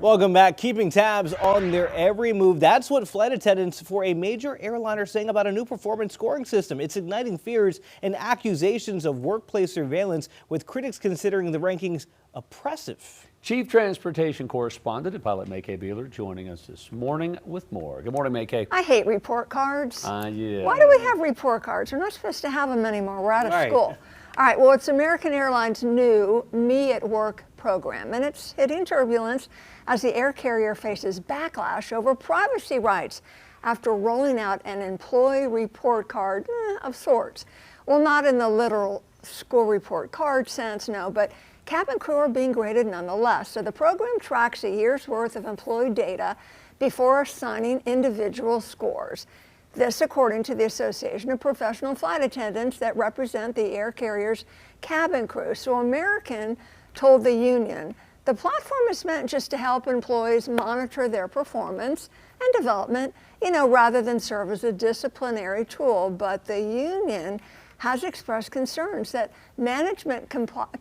Welcome back. Keeping tabs on their every move. That's what flight attendants for a major airline are saying about a new performance scoring system. It's igniting fears and accusations of workplace surveillance, with critics considering the rankings oppressive. Chief Transportation Correspondent and pilot May K. Beeler joining us this morning with more. Good morning, May K. I hate report cards. Yeah. Why do we have report cards? We're not supposed to have them anymore. We're out of school. All right, well, it's American Airlines' new Me at Work program, and it's hitting turbulence as the air carrier faces backlash over privacy rights after rolling out an employee report card of sorts. Well, not in the literal school report card sense, no, but cabin crew are being graded nonetheless. So the program tracks a year's worth of employee data before assigning individual scores. This according to the Association of Professional Flight Attendants that represent the air carrier's cabin crew. So American told the union, the platform is meant just to help employees monitor their performance and development, rather than serve as a disciplinary tool. But the union has expressed concerns that management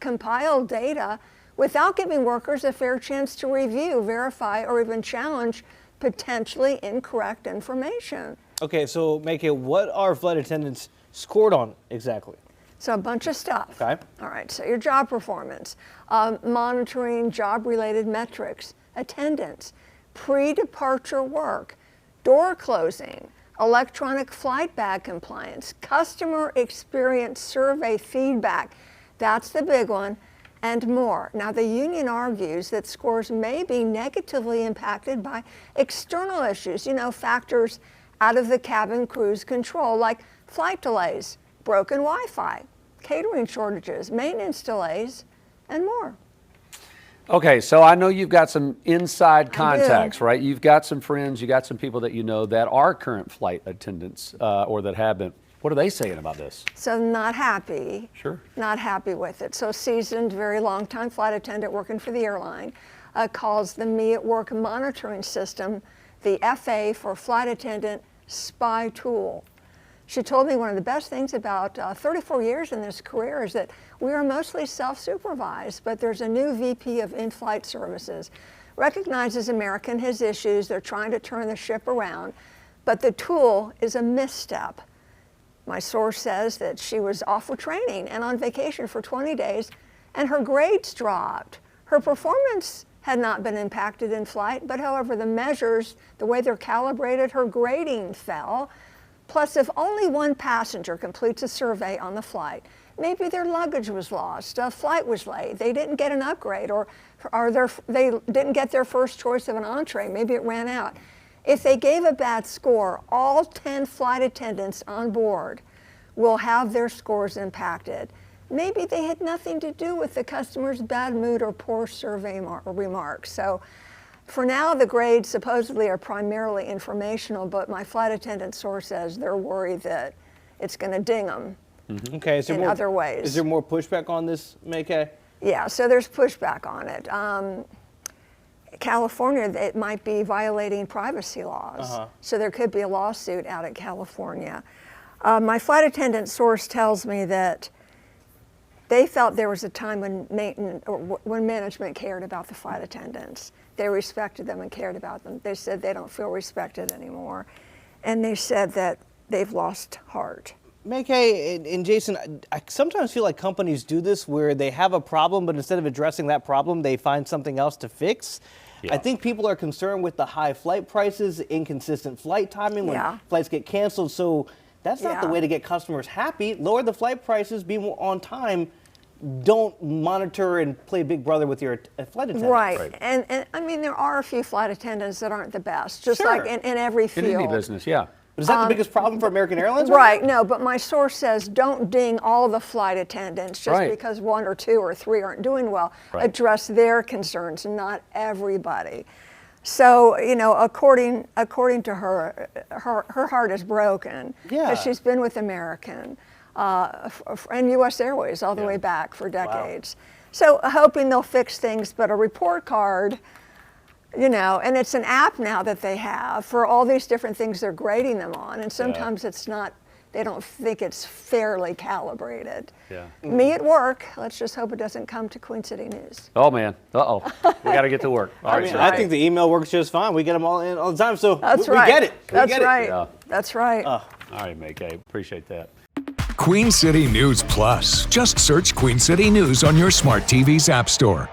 compile data without giving workers a fair chance to review, verify, or even challenge potentially incorrect information. Okay, so Make, what are flight attendants scored on exactly? So a bunch of stuff. Okay. All right, so your job performance, monitoring job-related metrics, attendance, pre-departure work, door closing, electronic flight bag compliance, customer experience survey feedback, that's the big one, and more. Now, the union argues that scores may be negatively impacted by external issues, factors out of the cabin crew's control, like flight delays, broken Wi-Fi, catering shortages, maintenance delays, and more. Okay, so I know you've got some inside contacts, right? You've got some friends, you got some people that you know that are current flight attendants or that have been. What are they saying about this? So not happy. Sure. Not happy with it. So seasoned, very long time flight attendant working for the airline calls the Me at Work monitoring system the FA for flight attendant spy tool. She told me one of the best things about 34 years in this career is that we are mostly self-supervised, but there's a new VP of in-flight services, recognizes American has issues, they're trying to turn the ship around, but the tool is a misstep. My source says that she was off for training and on vacation for 20 days, and her grades dropped. Her performance had not been impacted in flight, but however, the measures, the way they're calibrated, her grading fell. Plus, if only one passenger completes a survey on the flight, maybe their luggage was lost, a flight was late, they didn't get an upgrade, or they didn't get their first choice of an entree, maybe it ran out. If they gave a bad score, all 10 flight attendants on board will have their scores impacted. Maybe they had nothing to do with the customer's bad mood or poor survey remarks. So for now, the grades supposedly are primarily informational, but my flight attendant source says they're worried that it's going to ding them Okay, in other ways. Is there more pushback on this, Make? Yeah, so there's pushback on it. California, it might be violating privacy laws. So there could be a lawsuit out in California. My flight attendant source tells me that they felt there was a time when management cared about the flight attendants. They respected them and cared about them. They said they don't feel respected anymore. And they said that they've lost heart. Make and Jason, I sometimes feel like companies do this where they have a problem, but instead of addressing that problem, they find something else to fix. Yeah. I think people are concerned with the high flight prices, inconsistent flight timing when flights get canceled. So that's not the way to get customers happy. Lower the flight prices, be more on time. Don't monitor and play Big Brother with your flight attendants. Right. And I mean, there are a few flight attendants that aren't the best, just like in every field. In any business, yeah. But is that the biggest problem for American Airlines? Right, no, but my source says don't ding all the flight attendants just because one or two or three aren't doing well. Address their concerns, not everybody. So, according to her, her heart is broken because she's been with American and U.S. Airways all the way back for decades. Wow. So hoping they'll fix things, but a report card, and it's an app now that they have for all these different things they're grading them on, and sometimes it's not they don't think it's fairly calibrated. Yeah. Me at work, let's just hope it doesn't come to Queen City News. Oh man. Uh-oh. We got to get to work. All right, I mean, sir. I think the email works just fine. We get them all in all the time, so That's we right. get it. We That's get it. right. Yeah. That's right. All right, May-Kay. Appreciate that. Queen City News Plus. Just search Queen City News on your smart TV's app store.